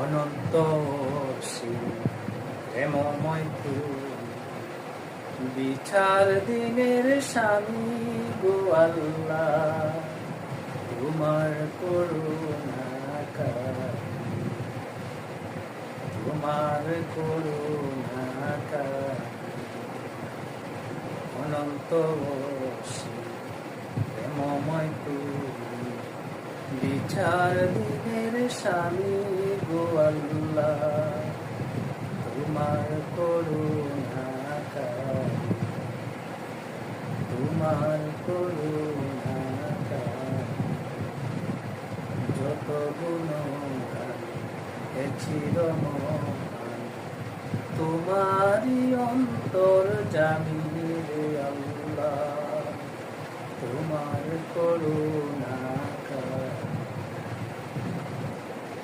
অনন্ত অসীম প্রেমময় তুমি, বিচার দিনের স্বামী গো আল্লাহ, তোমার করুণা কারণে, তোমার করুণা কারণে অনন্ত অসীম প্রেমময় তুমি, বিচার দিনের স্বামী গো আল্লাহ, তোমার করুণা কারণে, তোমার করুণা কারণে যত গুণগান ছিল মহান, তোমারই অন্তর জামিনে আল্লাহ, তোমার করুণা